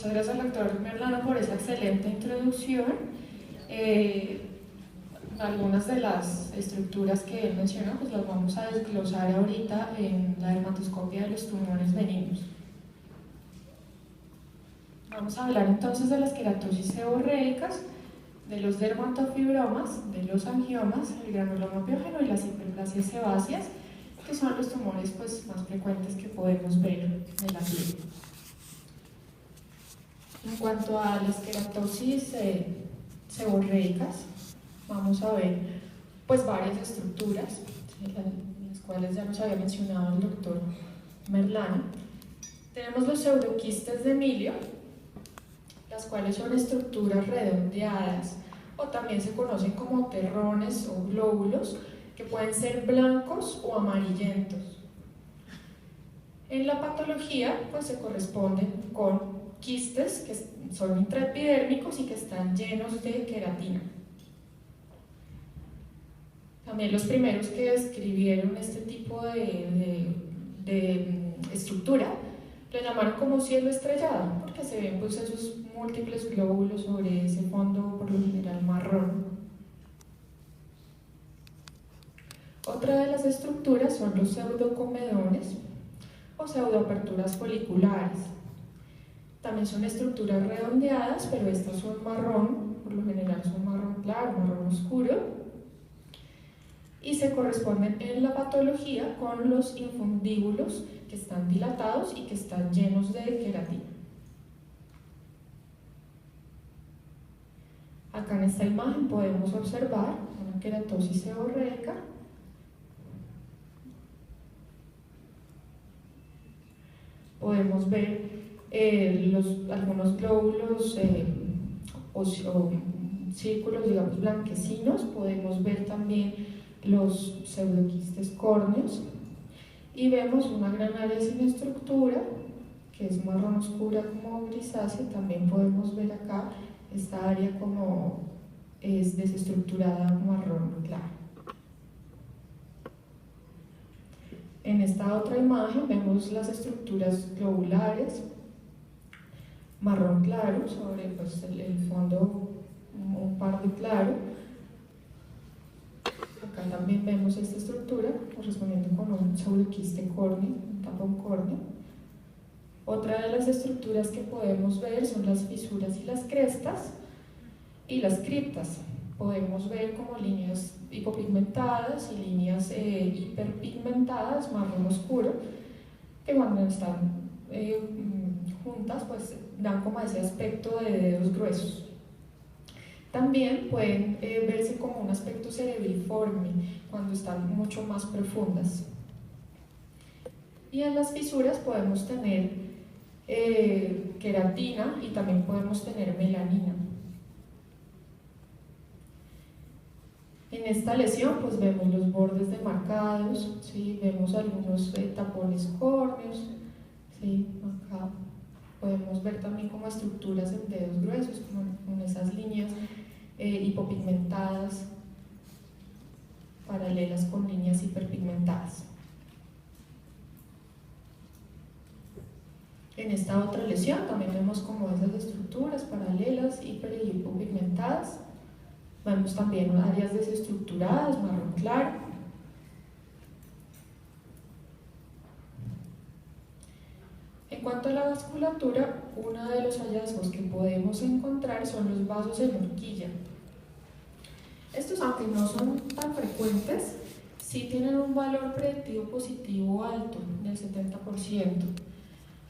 Muchas gracias al doctor Merlano por esa excelente introducción. Algunas de las estructuras que él mencionó pues las vamos a desglosar ahorita en la dermatoscopia de los tumores benignos. Vamos a hablar entonces de las queratosis seborreicas, de los dermatofibromas, de los angiomas, el granuloma piógeno y las hiperplasias sebáceas, que son los tumores pues, más frecuentes que podemos ver en la piel. En cuanto a las queratosis seborreicas, vamos a ver pues, varias estructuras, ¿sí? Las cuales ya nos había mencionado el doctor Merlano. Tenemos los pseudoquistes de Emilio, las cuales son estructuras redondeadas o también se conocen como terrones o glóbulos que pueden ser blancos o amarillentos. En la patología pues se corresponden con quistes que son intraepidérmicos y que están llenos de queratina. También los primeros que describieron este tipo de estructura lo llamaron como cielo estrellado, porque se ven pues esos múltiples glóbulos sobre ese fondo por lo general marrón. Otra de las estructuras son los pseudocomedones o pseudoaperturas foliculares. También son estructuras redondeadas, pero estas son marrón, por lo general son marrón claro, marrón oscuro, y se corresponden en la patología con los infundíbulos que están dilatados y que están llenos de queratina. Acá en esta imagen podemos observar una queratosis seborreica. Podemos ver algunos glóbulos o círculos, digamos, blanquecinos. Podemos ver también los pseudoquistes córneos y vemos una gran área sin estructura que es marrón oscura como grisácea. También podemos ver acá esta área como es desestructurada marrón claro. En esta otra imagen vemos las estructuras globulares marrón claro sobre pues, el fondo un pardo claro. Acá también vemos esta estructura correspondiendo con un pseudoquiste córneo, un tapón córneo. Otra de las estructuras que podemos ver son las fisuras y las crestas y las criptas. Podemos ver como líneas hipopigmentadas y líneas hiperpigmentadas, marrón oscuro, que cuando están juntas pues dan como ese aspecto de dedos gruesos. También pueden verse como un aspecto cerebriforme cuando están mucho más profundas. Y en las fisuras podemos tener queratina y también podemos tener melanina. En esta lesión pues vemos los bordes demarcados, ¿sí? Vemos algunos tapones córneos, ¿sí? Acá podemos ver también como estructuras en dedos gruesos, con esas líneas hipopigmentadas paralelas con líneas hiperpigmentadas. En esta otra lesión también vemos como esas estructuras paralelas, hiper y hipopigmentadas. Vemos también áreas desestructuradas, marrón claro. En cuanto a la vasculatura, uno de los hallazgos que podemos encontrar son los vasos en horquilla. Estos, aunque no son tan frecuentes, sí tienen un valor predictivo positivo alto, del 70%,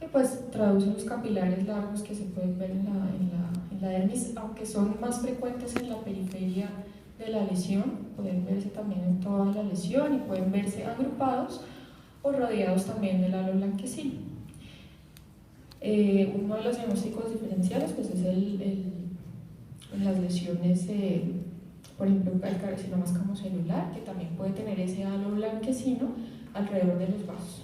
que pues traduce los capilares largos que se pueden ver en la dermis, aunque son más frecuentes en la periferia de la lesión. Pueden verse también en toda la lesión y pueden verse agrupados o rodeados también del halo blanquecino. Uno de los diagnósticos diferenciales pues, es en las lesiones, por ejemplo, el carcinoma escamocelular, que también puede tener ese halo blanquecino alrededor de los vasos.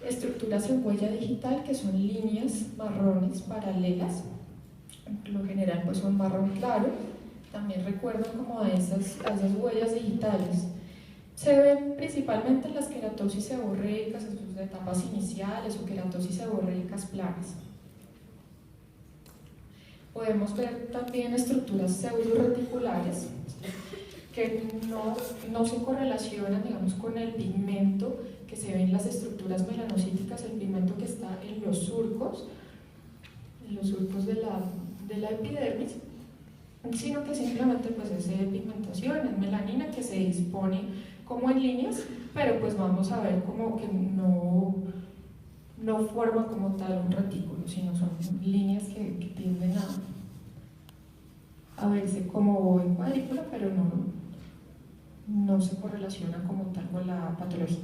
Estructuras en huella digital, que son líneas marrones paralelas, por lo general pues son marrón claro. También recuerdo como a esas huellas digitales. Se ven principalmente en las queratosis seborreicas en sus etapas iniciales o queratosis seborreicas planas. Podemos ver también estructuras pseudoreticulares que no se correlacionan, digamos, con el pigmento que se ve en las estructuras melanocíticas, el pigmento que está en los surcos de la epidermis, sino que simplemente pues es pigmentación, es melanina que se dispone como en líneas, pero pues vamos a ver como que no forma como tal un retículo, sino son líneas que tienden a verse como en cuadrícula, pero no se correlaciona como tal con la patología.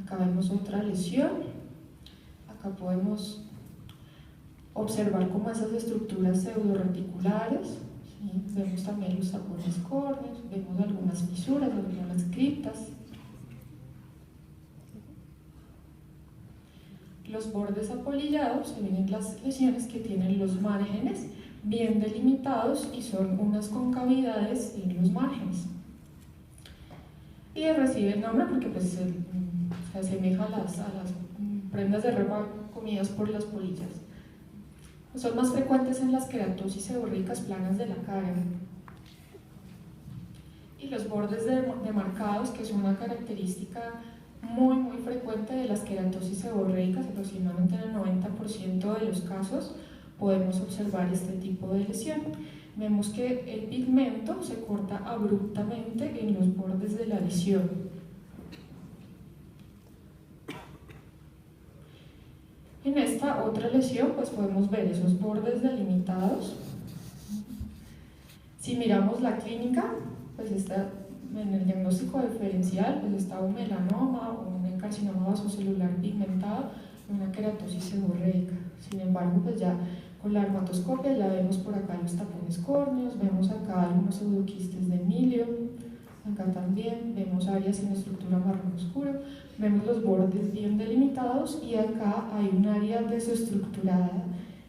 Acá vemos otra lesión. Acá podemos observar como esas estructuras pseudoreticulares, ¿sí? Vemos también los tapones córneos, vemos algunas fisuras, algunas criptas. Los bordes apolillados se ven en las lesiones que tienen los márgenes bien delimitados y son unas concavidades en los márgenes. Y recibe el nombre porque pues, se asemeja a las prendas de ropa comidas por las polillas. Son más frecuentes en las queratosis seborreicas planas de la cara. Y los bordes demarcados, que son una característica muy frecuente de las queratosis seborreicas, aproximadamente en el 90% de los casos podemos observar este tipo de lesión. Vemos que el pigmento se corta abruptamente en los bordes de la lesión. En esta otra lesión pues podemos ver esos bordes delimitados. Si miramos la clínica, pues está en el diagnóstico diferencial, pues está un melanoma o un carcinoma vasocelular pigmentado y una queratosis seborreica. Sin embargo, pues ya con la dermatoscopia ya vemos por acá los tapones córneos, vemos acá algunos pseudoquistes de Emilio, acá también vemos áreas en estructura marrón oscuro, vemos los bordes bien delimitados y acá hay un área desestructurada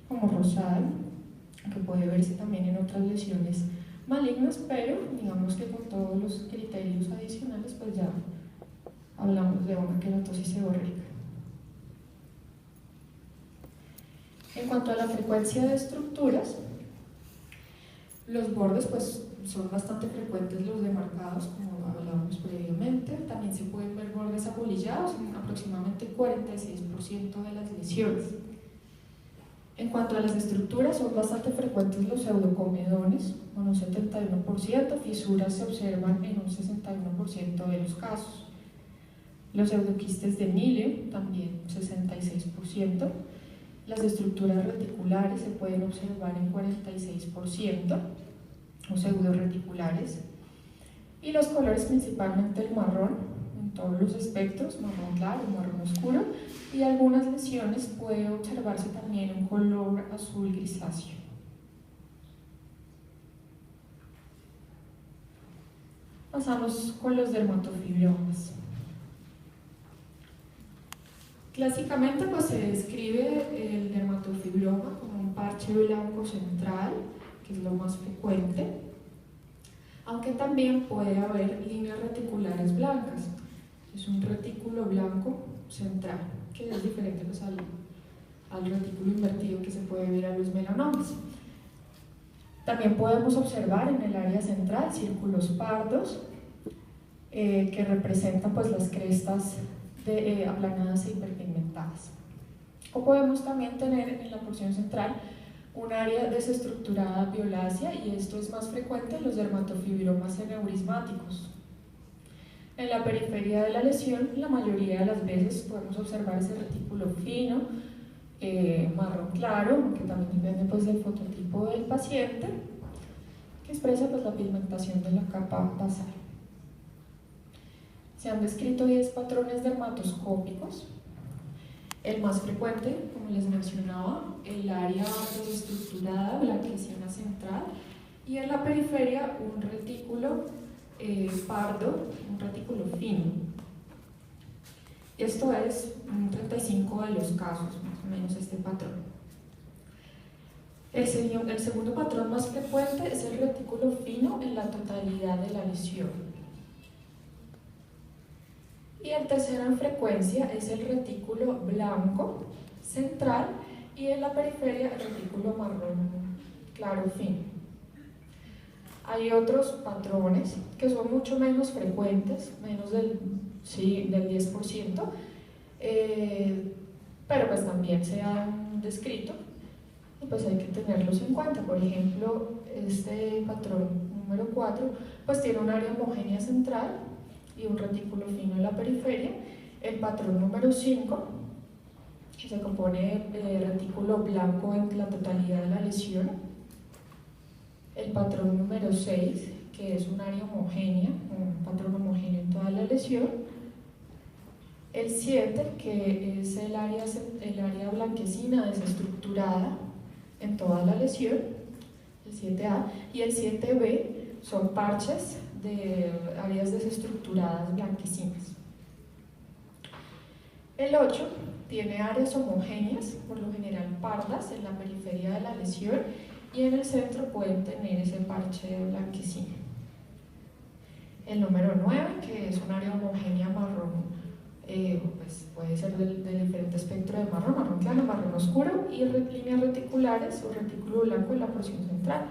como rosada que puede verse también en otras lesiones malignas, pero digamos que con todos los criterios adicionales pues ya hablamos de una queratosis seborreica. En cuanto a la frecuencia de estructuras, los bordes pues son bastante frecuentes los demarcados, como hablábamos previamente. También se pueden ver bordes apolillados en aproximadamente 46% de las lesiones. En cuanto a las estructuras, son bastante frecuentes los pseudocomedones, con un 71%, fisuras se observan en un 61% de los casos. Los pseudoquistes de Emilio, también 66%. Las estructuras reticulares se pueden observar en 46%, o pseudoreticulares. Y los colores, principalmente el marrón, en todos los espectros, marrón claro, marrón oscuro, y algunas lesiones puede observarse también un color azul grisáceo. Pasamos con los dermatofibromas. Clásicamente pues, se describe el dermatofibroma como un parche blanco central, que es lo más frecuente, aunque también puede haber líneas reticulares blancas. Es un retículo blanco central, que es diferente pues, al retículo invertido que se puede ver a los melanomas. También podemos observar en el área central círculos pardos que representan pues, las crestas aplanadas e hiperpigmentadas. O podemos también tener en la porción central un área desestructurada violácea, y esto es más frecuente en los dermatofibromas aneurismáticos. En la periferia de la lesión, la mayoría de las veces podemos observar ese retículo fino, marrón claro, que también depende pues, del fototipo del paciente, que expresa pues, la pigmentación de la capa basal. Se han descrito 10 patrones dermatoscópicos. El más frecuente, como les mencionaba, el área desestructurada, blanquecina central, y en la periferia un retículo pardo, un retículo fino. Esto es un 35 de los casos, más o menos este patrón. El segundo patrón más frecuente es el retículo fino en la totalidad de la lesión. Y el tercero en frecuencia es el retículo blanco central y en la periferia el retículo marrón claro fino. Hay otros patrones que son mucho menos frecuentes, menos del 10%, pero pues también se han descrito y pues hay que tenerlos en cuenta. Por ejemplo, este patrón número 4 pues tiene un área homogénea central y un retículo fino en la periferia. El patrón número 5, que se compone de retículo blanco en la totalidad de la lesión. El patrón número 6, que es un área homogénea, un patrón homogéneo en toda la lesión. El 7, que es el área blanquecina desestructurada en toda la lesión, el 7A, y el 7B son parches de áreas desestructuradas blanquecinas. El 8 tiene áreas homogéneas, por lo general pardas, en la periferia de la lesión y en el centro pueden tener ese parche blanquecino. El número 9, que es un área homogénea marrón, pues puede ser del diferente espectro de marrón, marrón claro, marrón oscuro, y líneas reticulares o retículo blanco en la porción central.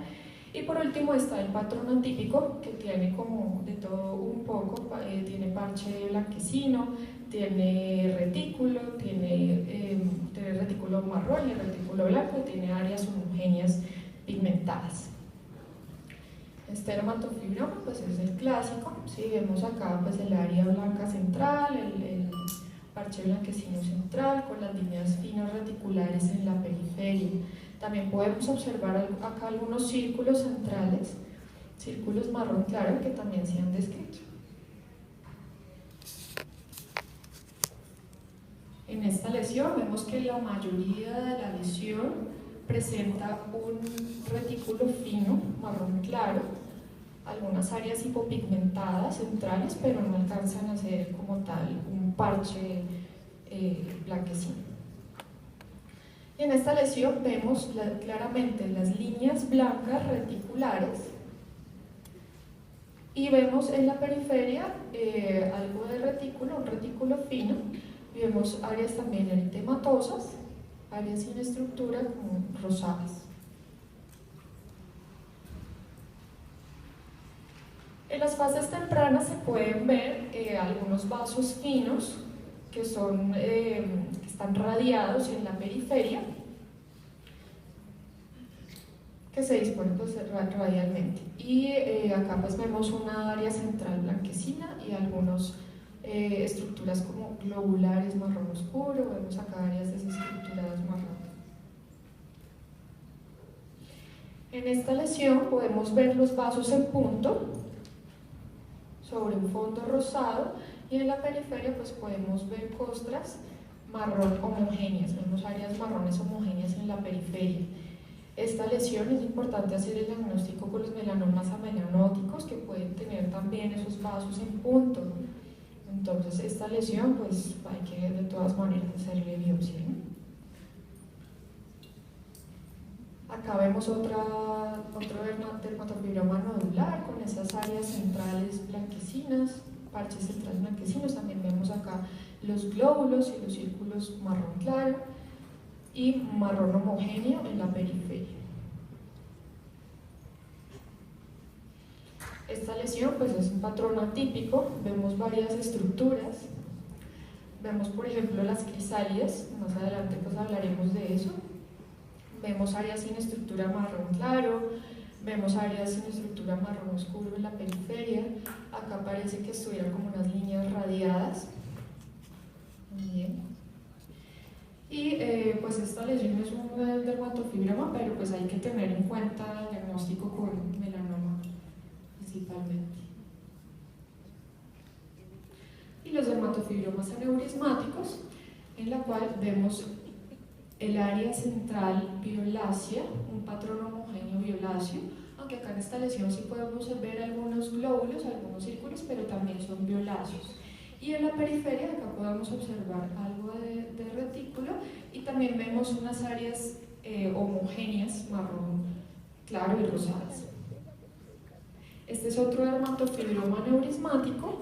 Y por último está el patrón atípico, que tiene como de todo un poco, tiene parche blanquecino, tiene retículo, tiene retículo marrón y retículo blanco, y tiene áreas homogéneas pigmentadas. Este dermatofibroma pues es el clásico, ¿sí? Vemos acá pues el área blanca central, el parche blanquecino central con las líneas finas reticulares en la periferia. También podemos observar acá algunos círculos centrales, círculos marrón claro que también se han descrito. En esta lesión vemos que la mayoría de la lesión presenta un retículo fino, marrón claro, algunas áreas hipopigmentadas centrales, pero no alcanzan a ser como tal un parche blanquecino. Y en esta lesión vemos claramente las líneas blancas reticulares y vemos en la periferia algo de retículo, un retículo fino, y vemos áreas también eritematosas, áreas sin estructura como rosadas. En las fases tempranas se pueden ver algunos vasos finos que están radiados en la periferia, que se disponen pues, radialmente. Y acá pues vemos una área central blanquecina y algunas estructuras como globulares marrón oscuro, vemos acá áreas desestructuradas marrón. En esta lesión podemos ver los vasos en punto sobre un fondo rosado y en la periferia pues podemos ver costras marrón homogéneas, vemos áreas marrones homogéneas en la periferia. Esta lesión es importante hacer el diagnóstico con los melanomas amelanóticos que pueden tener también esos vasos en punto. Entonces esta lesión pues hay que de todas maneras hacerle biopsia, ¿no? Acá vemos otro dermatofibroma nodular con esas áreas centrales blanquecinas, parches centrales blanquecinos. También vemos acá los glóbulos y los círculos marrón claro y marrón homogéneo en la periferia. Esta lesión pues es un patrón atípico, vemos varias estructuras, vemos por ejemplo las crisálidas, más adelante pues hablaremos de eso. Vemos áreas sin estructura marrón claro, vemos áreas sin estructura marrón oscuro en la periferia. Acá parece que estuvieran como unas líneas radiadas. Muy bien. Y pues esta lesión es un dermatofibroma, pero pues hay que tener en cuenta el diagnóstico con melanoma principalmente. Y los dermatofibromas aneurismáticos, en la cual vemos el área central violácea, un patrón homogéneo violáceo, aunque acá en esta lesión sí podemos ver algunos glóbulos, algunos círculos, pero también son violáceos. Y en la periferia acá podemos observar algo de retículo y también vemos unas áreas homogéneas, marrón claro y rosadas. Este es otro dermatofibroma neurismático